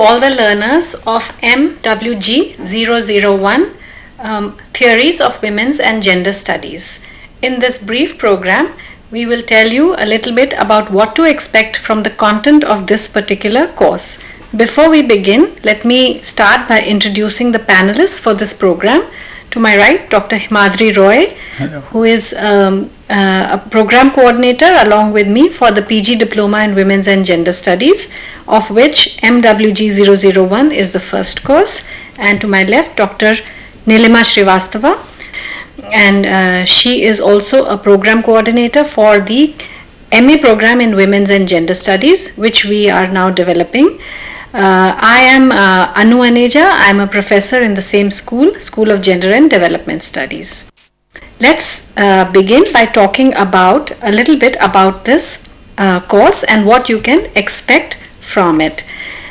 all the learners of MWG 001, Theories of Women's and Gender Studies. In this brief program, we will tell you a little bit about what to expect from the content of this particular course. Before we begin, let me start by introducing the panelists for this program. To my right, Dr. Himadri Roy, Hello. who is a program coordinator along with me for the PG Diploma in Women's and Gender Studies, of which MWG 001 is the first course. And to my left, Dr. Nilima Srivastava, and she is also a program coordinator for the MA program in Women's and Gender Studies, which we are now developing. I am Anu Aneja. I am a professor in the same school, School of Gender and Development Studies. Let's begin by talking about a little bit about this course and what you can expect from it.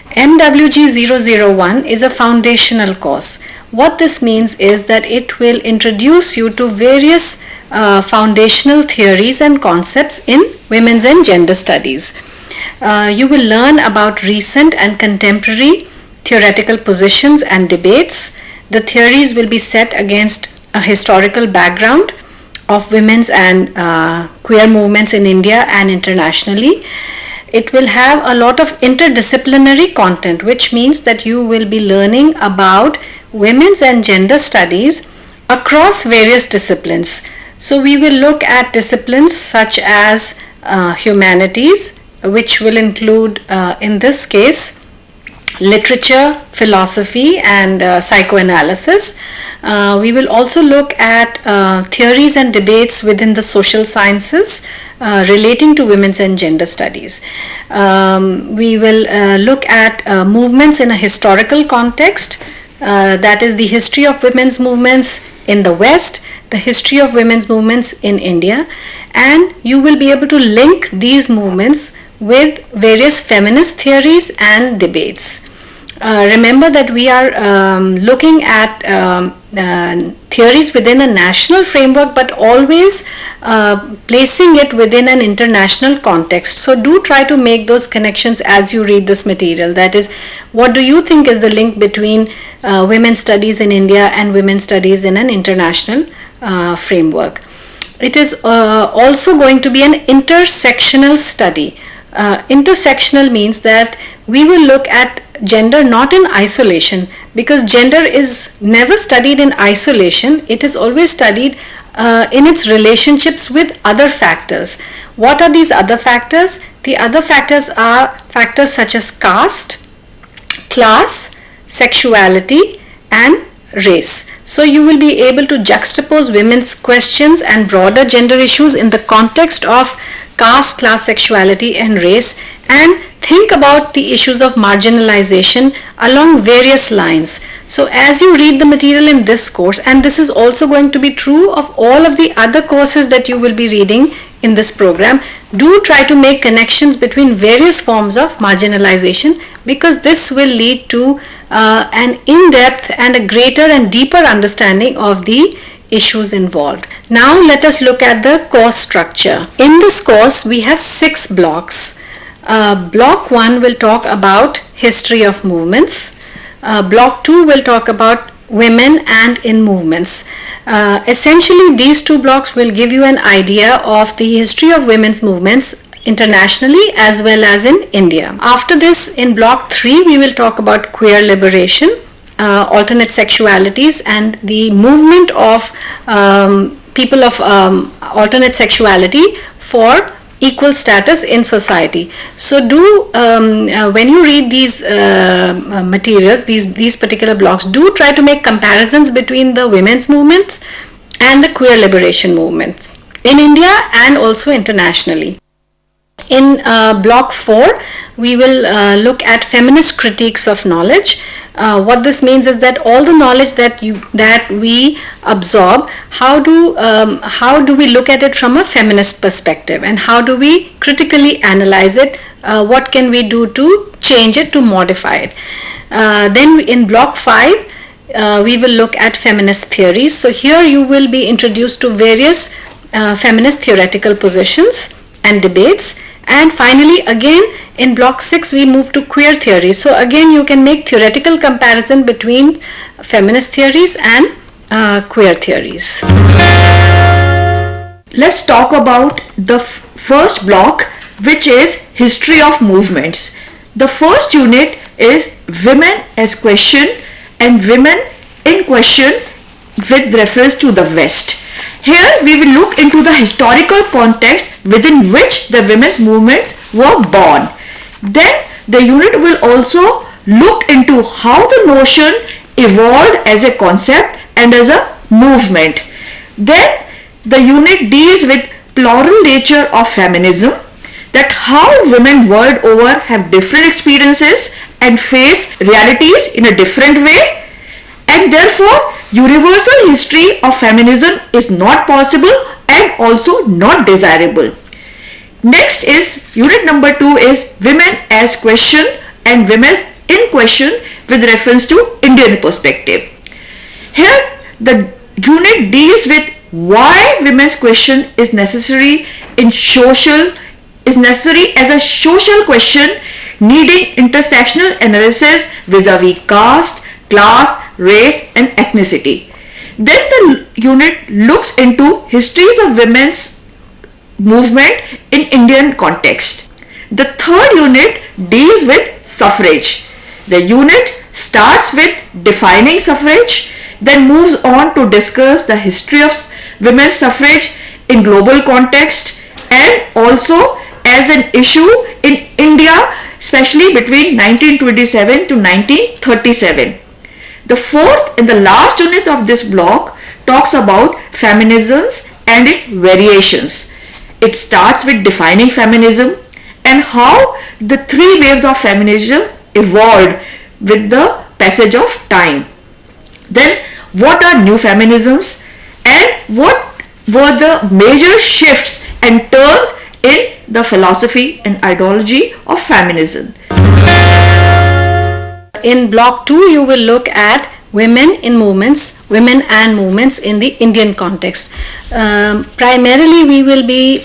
MWG 001 is a foundational course. What this means is that it will introduce you to various foundational theories and concepts in women's and gender studies. You will learn about recent and contemporary theoretical positions and debates. The theories will be set against a historical background of women's and queer movements in India and internationally. It will have a lot of interdisciplinary content, which means that you will be learning about women's and gender studies across various disciplines. So we will look at disciplines such as humanities, which will include, in this case, literature, philosophy, and psychoanalysis. We will also look at theories and debates within the social sciences relating to women's and gender studies. We will look at movements in a historical context, that is the history of women's movements in the West, the history of women's movements in India, and you will be able to link these movements with various feminist theories and debates. Remember that we are looking at theories within a national framework, but always placing it within an international context. So do try to make those connections as you read this material. That is, what do you think is the link between women's studies in India and women's studies in an international framework? It is also going to be an intersectional study. Intersectional means that we will look at gender not in isolation, because gender is never studied in isolation. It is always studied in its relationships with other factors. What are these other factors? The other factors are factors such as caste, class, sexuality, and race. So you will be able to juxtapose women's questions and broader gender issues in the context of caste, class, sexuality, and race, and think about the issues of marginalization along various lines. So as you read the material in this course, and this is also going to be true of all of the other courses that you will be reading in this program, do try to make connections between various forms of marginalization, because this will lead to an in-depth and a greater and deeper understanding of the issues involved. Now let us look at the course structure. In this course we have 6 blocks. Block 1 will talk about history of movements. Block 2 will talk about women and in movements. Essentially these 2 blocks will give you an idea of the history of women's movements internationally as well as in India. After this, in block 3 we will talk about queer liberation, alternate sexualities, and the movement of people of alternate sexuality for equal status in society. So do when you read these materials, these particular blocks, do try to make comparisons between the women's movements and the queer liberation movements in India and also internationally. In block 4, we will look at feminist critiques of knowledge. What this means is that all the knowledge that we absorb, how do we look at it from a feminist perspective, and how do we critically analyze it? What can we do to change it, to modify it? Then in block 5, we will look at feminist theories. So here you will be introduced to various feminist theoretical positions and debates. And finally, again, in block 6, we move to queer theory. So again, you can make theoretical comparison between feminist theories and queer theories. Let's talk about the first block, which is history of movements. The first unit is women as question and women in question with reference to the West. Here we will look into the historical context within which the women's movements were born. Then the unit will also look into how the notion evolved as a concept and as a movement. Then the unit deals with plural nature of feminism, that how women world over have different experiences and face realities in a different way, and therefore universal history of feminism is not possible and also not desirable. Next is unit number 2 is women as question and women in question with reference to Indian perspective. Here the unit deals with why women's question is necessary as a social question needing intersectional analysis vis-a-vis caste, class, race and ethnicity. Then the unit looks into histories of women's movement in Indian context. The third unit deals with suffrage. The unit starts with defining suffrage, then moves on to discuss the history of women's suffrage in global context and also as an issue in India, especially between 1927 to 1937. The fourth and the last unit of this block talks about feminisms and its variations. It starts with defining feminism and how the three waves of feminism evolved with the passage of time. Then what are new feminisms and what were the major shifts and turns in the philosophy and ideology of feminism. In block 2, you will look at women and movements in the Indian context. Primarily, we will be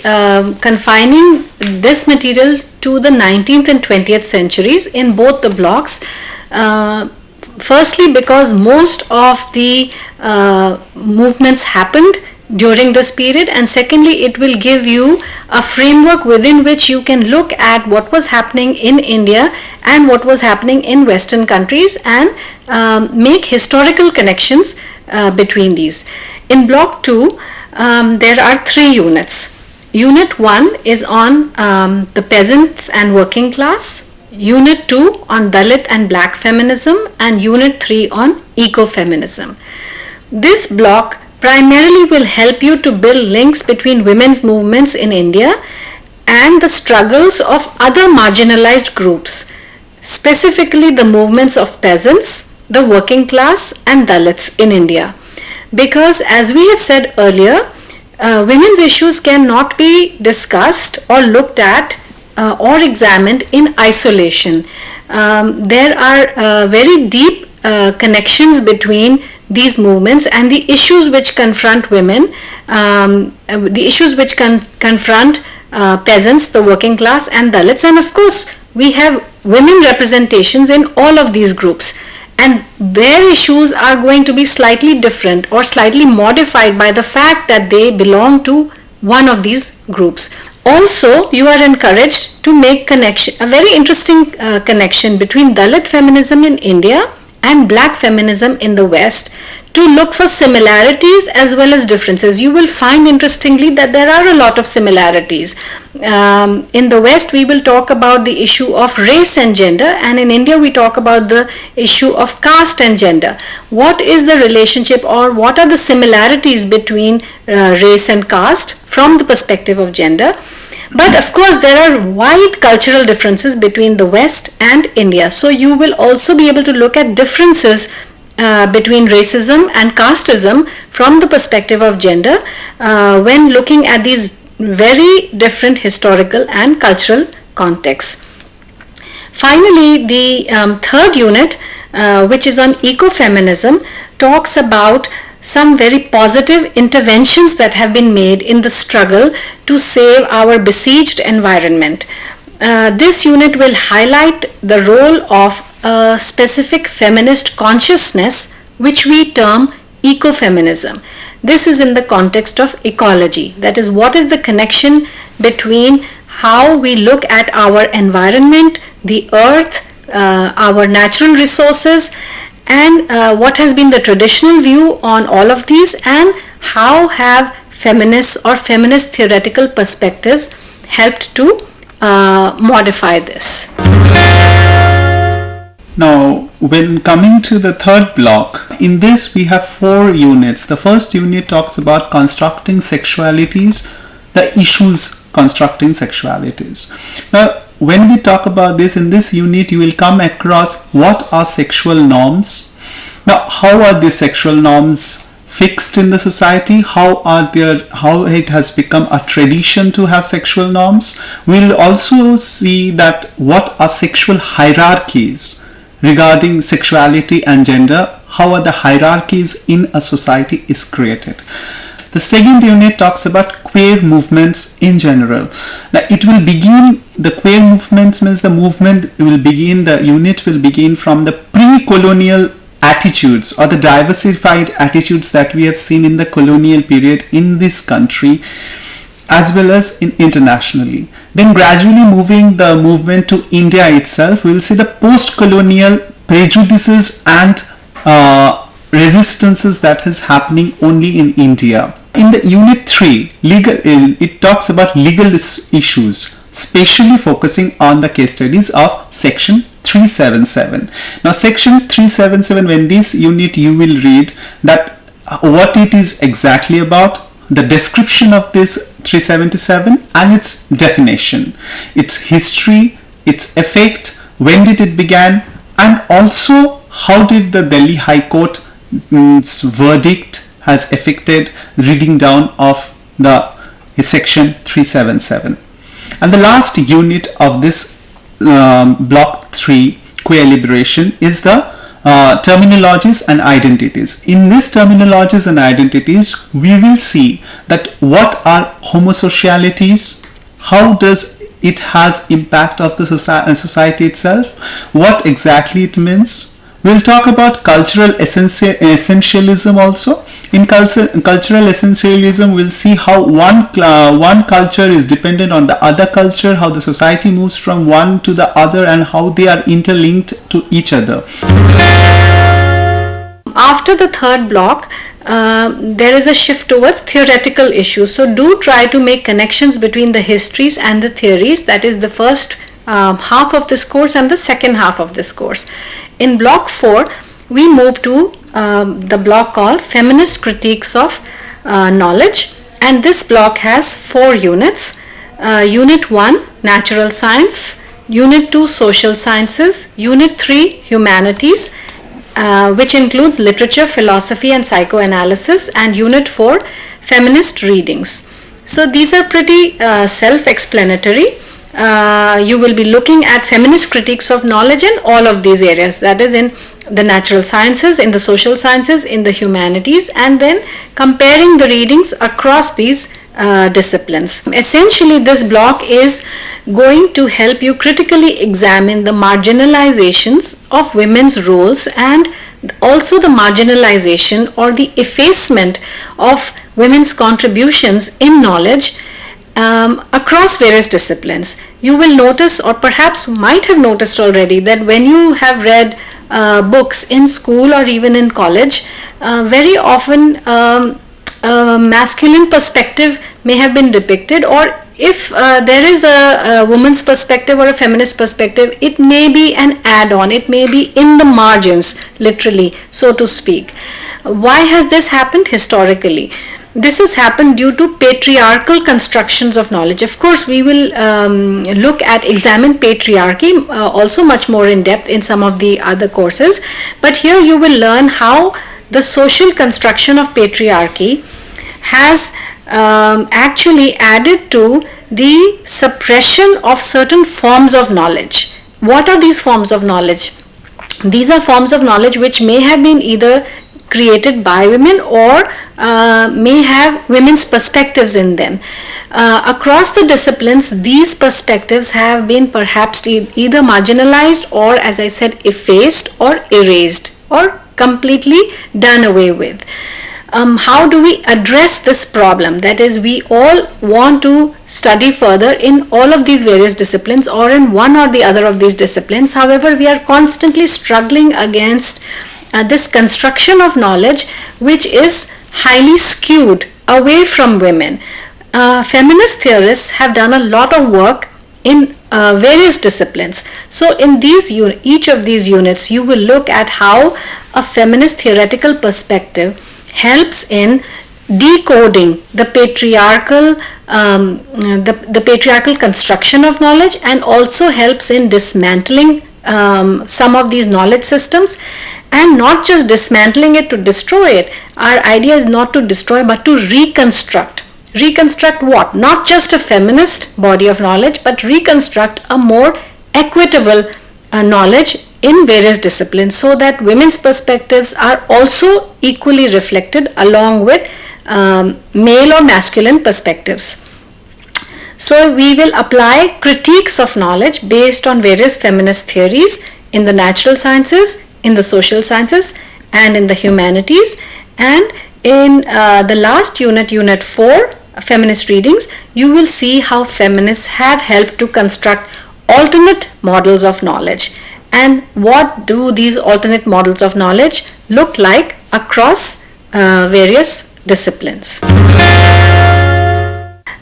confining this material to the 19th and 20th centuries in both the blocks. Firstly, because most of the movements happened during this period, and secondly, it will give you a framework within which you can look at what was happening in India and what was happening in Western countries and make historical connections between these. In block 2, there are 3 units. Unit 1 is on the peasants and working class, Unit 2 on Dalit and Black feminism, and Unit 3 on ecofeminism. This block primarily will help you to build links between women's movements in India and the struggles of other marginalized groups, specifically the movements of peasants, the working class and Dalits in India. Because as we have said earlier, women's issues cannot be discussed or looked at or examined in isolation. There are very deep connections between these movements and the issues which confront women, the issues which confront peasants, the working class and Dalits, and of course we have women representations in all of these groups, and their issues are going to be slightly different or slightly modified by the fact that they belong to one of these groups. Also, you are encouraged to make a very interesting connection between Dalit feminism in India and Black feminism in the West, to look for similarities as well as differences. You will find interestingly that there are a lot of similarities. In the West, we will talk about the issue of race and gender, and in India we talk about the issue of caste and gender. What is the relationship, or what are the similarities between race and caste from the perspective of gender? But of course there are wide cultural differences between the West and India. So you will also be able to look at differences between racism and casteism from the perspective of gender when looking at these very different historical and cultural contexts. Finally, the third unit, which is on ecofeminism, talks about some very positive interventions that have been made in the struggle to save our besieged environment. This unit will highlight the role of a specific feminist consciousness, which we term ecofeminism. This is in the context of ecology. That is, what is the connection between how we look at our environment, the earth, our natural resources, and what has been the traditional view on all of these, and how have feminists or feminist theoretical perspectives helped to modify this. Now, when coming to the third block, in this we have 4 units. The first unit talks about constructing sexualities, the issues constructing sexualities. Now, when we talk about this, in this unit you will come across what are sexual norms. Now, how are these sexual norms fixed in the society? How it has become a tradition to have sexual norms. We'll also see that what are sexual hierarchies regarding sexuality and gender. How are the hierarchies in a society is created. The second unit talks about queer movements in general. Now it will begin, the queer movements means the movement will begin, the unit will begin from the pre-colonial attitudes or the diversified attitudes that we have seen in the colonial period in this country as well as internationally. Then gradually moving the movement to India itself, we will see the post-colonial prejudices and resistances that is happening only in India. In the unit 3, it talks about legal issues, especially focusing on the case studies of section 377. Now section 377, when this unit you will read that what it is exactly about, the description of this 377 and its definition, its history, its effect, when did it began, and also how did the Delhi High Court's verdict has affected reading down of the section 377. And the last unit of this block 3, queer liberation, is the terminologies and identities. In these terminologies and identities, we will see that what are homosexualities, how does it has impact of the society itself, what exactly it means. We'll talk about cultural essentialism also. In cultural essentialism, we'll see how one culture is dependent on the other culture, how the society moves from one to the other, and how they are interlinked to each other. After the third block, there is a shift towards theoretical issues. So do try to make connections between the histories and the theories. That is the first half of this course and the second half of this course. In block 4, we move to the block called Feminist Critiques of Knowledge, and this block has 4 units. Unit 1, Natural Science, Unit 2, Social Sciences, Unit 3, Humanities, which includes Literature, Philosophy and Psychoanalysis, and Unit 4, Feminist Readings. So these are pretty self-explanatory. You will be looking at feminist critiques of knowledge in all of these areas, that is in the natural sciences, in the social sciences, in the humanities, and then comparing the readings across these disciplines. Essentially, this block is going to help you critically examine the marginalizations of women's roles and also the marginalization or the effacement of women's contributions in knowledge across various disciplines. You will notice, or perhaps might have noticed already, that when you have read books in school or even in college, very often a masculine perspective may have been depicted, or if there is a woman's perspective or a feminist perspective, it may be an add-on, it may be in the margins, literally, so to speak. Why has this happened historically? This has happened due to patriarchal constructions of knowledge. Of course, we will examine patriarchy also much more in depth in some of the other courses. But here you will learn how the social construction of patriarchy has actually added to the suppression of certain forms of knowledge. What are these forms of knowledge? These are forms of knowledge which may have been either created by women or may have women's perspectives in them. Across the disciplines, these perspectives have been perhaps either marginalized or, as I said, effaced or erased or completely done away with. How do we address this problem? That is, we all want to study further in all of these various disciplines or in one or the other of these disciplines. However, we are constantly struggling against this construction of knowledge which is highly skewed away from women. Feminist theorists have done a lot of work in various disciplines. So in each of these units, you will look at how a feminist theoretical perspective helps in decoding the patriarchal the patriarchal construction of knowledge, and also helps in dismantling some of these knowledge systems, and not just dismantling it to destroy it. Our idea is not to destroy but to reconstruct. Reconstruct what? Not just a feminist body of knowledge, but reconstruct a more equitable knowledge in various disciplines, so that women's perspectives are also equally reflected along with male or masculine perspectives. So we will apply critiques of knowledge based on various feminist theories in the natural sciences, in the social sciences, and in the humanities. And in the last unit, Unit 4, Feminist Readings, you will see how feminists have helped to construct alternate models of knowledge. And what do these alternate models of knowledge look like across various disciplines?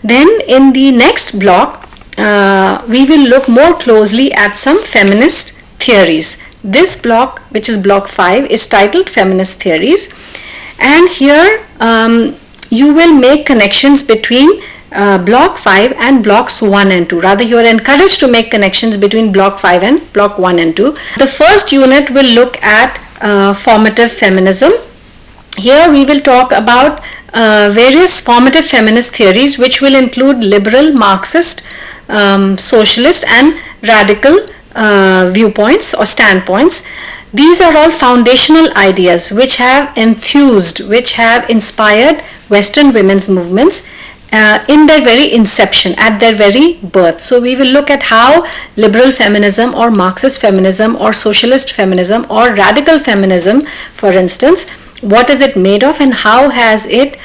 Then in the next block, we will look more closely at some feminist theories. This block, which is block 5, is titled Feminist Theories, and here you will make connections between block 5 and blocks 1 and 2. Rather, you are encouraged to make connections between block 5 and block 1 and 2. The first unit will look at formative feminism. Here we will talk about various formative feminist theories, which will include liberal, Marxist, socialist, and radical viewpoints or standpoints. These are all foundational ideas which have enthused, which have inspired Western women's movements in their very inception, at their very birth. So we will look at how liberal feminism or Marxist feminism or socialist feminism or radical feminism, for instance, what is it made of and how has it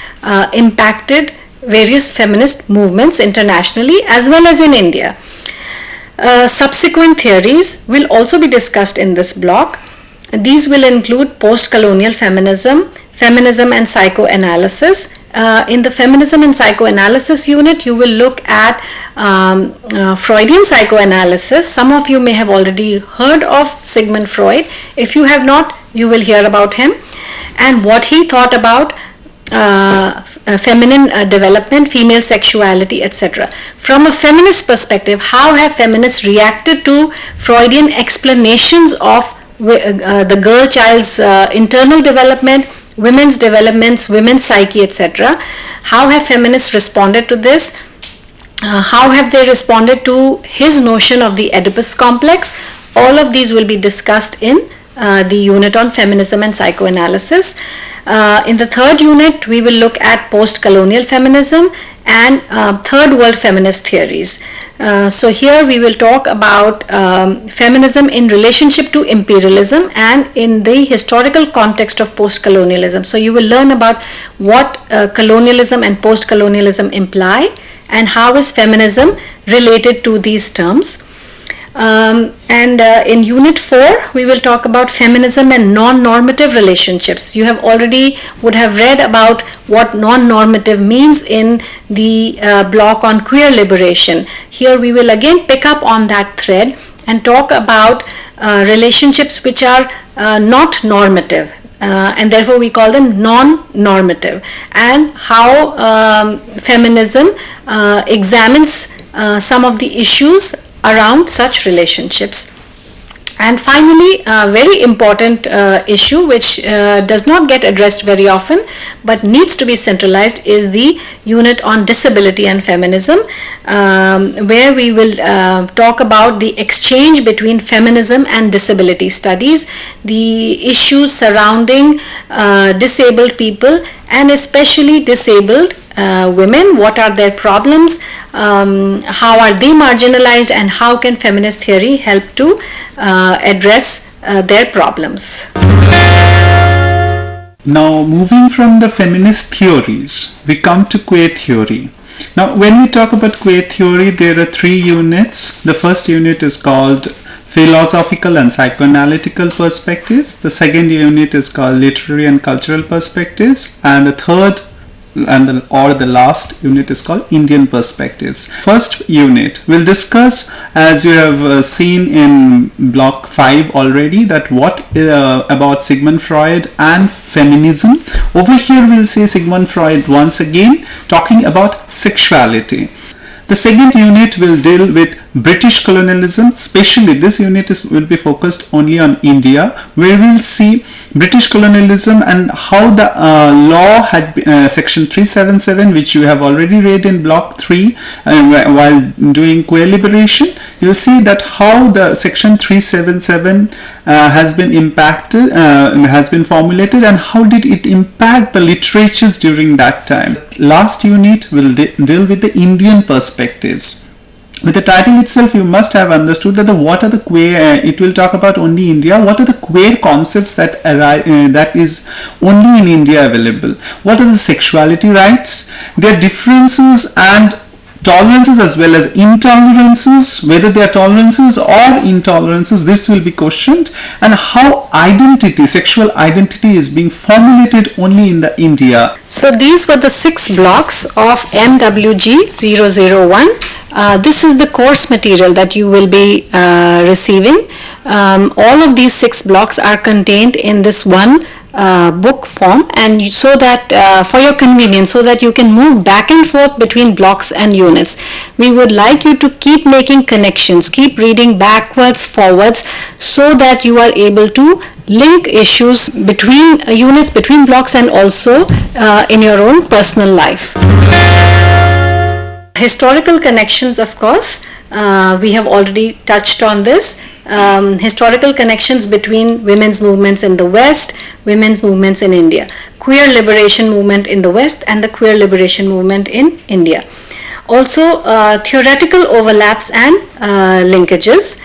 impacted various feminist movements internationally as well as in India. Subsequent theories will also be discussed in this block. These will include post-colonial feminism, feminism and psychoanalysis. In the feminism and psychoanalysis unit, you will look at Freudian psychoanalysis. Some of you may have already heard of Sigmund Freud. If you have not, you will hear about him and what he thought about feminine development, female sexuality, etc. From a feminist perspective, how have feminists reacted to Freudian explanations of the girl child's internal development, women's developments, women's psyche, etc. How have feminists responded to this? How have they responded to his notion of the Oedipus complex? All of these will be discussed in the unit on feminism and psychoanalysis. In the third unit, we will look at post-colonial feminism and third world feminist theories. So here we will talk about feminism in relationship to imperialism and in the historical context of post-colonialism. So you will learn about what colonialism and post-colonialism imply and how is feminism related to these terms. In unit 4, we will talk about feminism and non-normative relationships. You would have read about what non-normative means in the block on queer liberation. Here we will again pick up on that thread and talk about relationships which are not normative. And therefore we call them non-normative, and how feminism examines some of the issues around such relationships. And finally, a very important issue which does not get addressed very often but needs to be centralized is the unit on disability and feminism, where we will talk about the exchange between feminism and disability studies, the issues surrounding disabled people and especially disabled women. What are their problems, how are they marginalized, and how can feminist theory help to address their problems. Now, moving from the feminist theories, we come to queer theory. Now, when we talk about queer theory, there are three units. The first unit is called philosophical and psychoanalytical perspectives. The second unit is called literary and cultural perspectives. And the third the last unit is called Indian perspectives. First unit will discuss, as you have seen in block 5 already, that what about Sigmund Freud and feminism. Over here we'll see Sigmund Freud once again talking about sexuality. The second unit will deal with British colonialism. Especially this unit will be focused only on India, where we'll see British colonialism and how the law had section 377, which you have already read in block 3 while doing queer liberation. You'll see that how the section 377 has been impacted, has been formulated, and how did it impact the literatures during that time. Last unit will deal with the Indian perspectives. With the title itself, you must have understood that what are the queer, it will talk about only India, what are the queer concepts that is only in India available, what are the sexuality rights, their differences and tolerances as well as intolerances, whether they are tolerances or intolerances, this will be questioned, and how identity, sexual identity is being formulated only in the India. So these were the 6 blocks of MWG 001. This is the course material that you will be receiving. All of these 6 blocks are contained in this one book form, and so that for your convenience, so that you can move back and forth between blocks and units. We would like you to keep making connections, keep reading backwards, forwards, so that you are able to link issues between units, between blocks, and also in your own personal life. Historical connections, of course, we have already touched on this. Historical connections between women's movements in the West, women's movements in India, queer liberation movement in the West and the queer liberation movement in India. Also theoretical overlaps and linkages,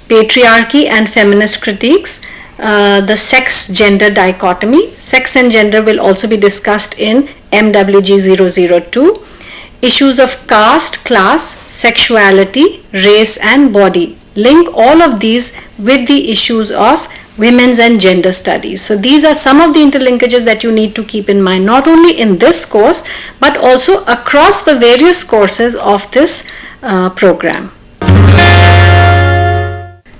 patriarchy and feminist critiques, the sex-gender dichotomy. Sex and gender will also be discussed in MWG 002. Issues of caste, class, sexuality, race and body. Link all of these with the issues of women's and gender studies. So these are some of the interlinkages that you need to keep in mind, not only in this course but also across the various courses of this program.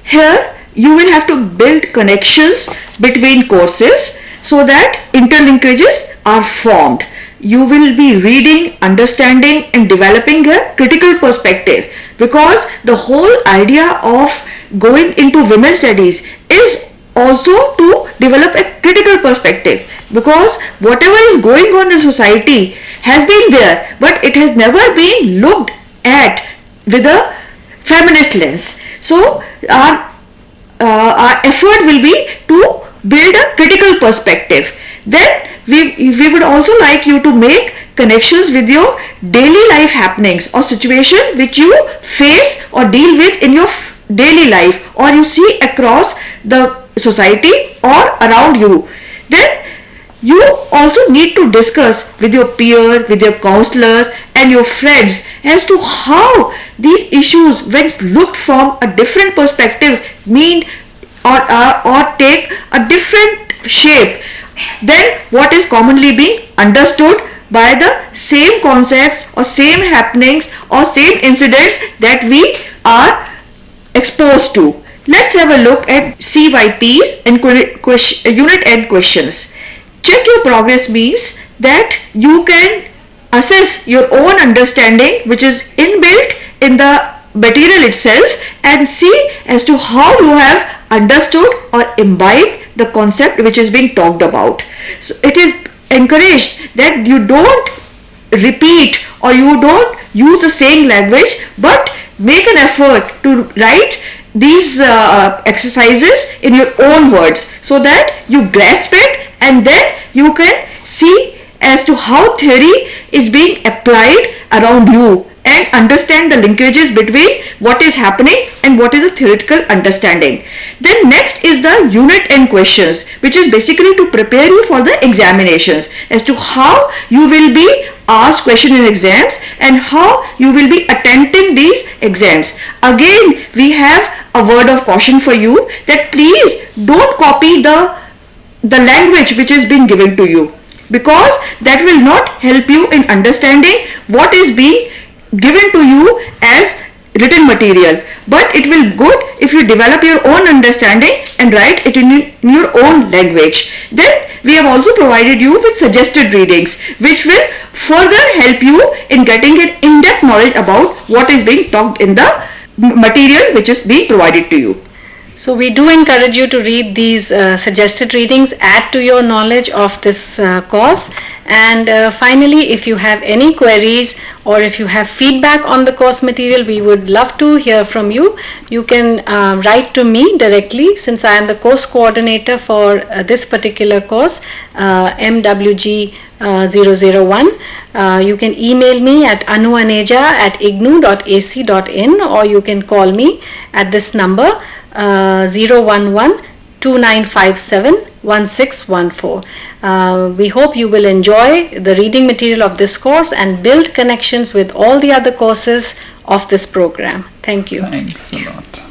Here you will have to build connections between courses so that interlinkages are formed. You will be reading, understanding and developing a critical perspective, because the whole idea of going into women's studies is also to develop a critical perspective, because whatever is going on in society has been there but it has never been looked at with a feminist lens. So our effort will be to build a critical perspective. Then we would also like you to make connections with your daily life happenings or situation which you face or deal with in your daily life, or you see across the society or around you. Then you also need to discuss with your peer, with your counselor and your friends as to how these issues, when looked from a different perspective, mean or take a different shape than what is commonly being understood by the same concepts or same happenings or same incidents that we are exposed to. Let's have a look at CYPs and unit end questions. Check your progress means that you can assess your own understanding, which is inbuilt in the material itself and see as to how you have understood or imbibed the concept which is being talked about. So it is encouraged that you don't repeat or you don't use the same language, but make an effort to write these exercises in your own words so that you grasp it, and then you can see as to how theory is being applied around you and understand the linkages between what is happening and what is the theoretical understanding. Then next is the unit end questions, which is basically to prepare you for the examinations as to how you will be asked question in exams and how you will be attempting these exams. Again, we have a word of caution for you that please don't copy the language which is being given to you, because that will not help you in understanding what is being given to you as written material. But it will good if you develop your own understanding and write it in your own language. Then we have also provided you with suggested readings which will further help you in getting an in-depth knowledge about what is being talked in the material which is being provided to you. So we do encourage you to read these suggested readings, add to your knowledge of this course, and finally, if you have any queries or if you have feedback on the course material, we would love to hear from you. You can write to me directly, since I am the course coordinator for this particular course, MWG 001. You can email me at anuaneja@ignu.ac.in, or you can call me at this number 011-2957-1614. We hope you will enjoy the reading material of this course and build connections with all the other courses of this program. Thank you. Thanks a lot.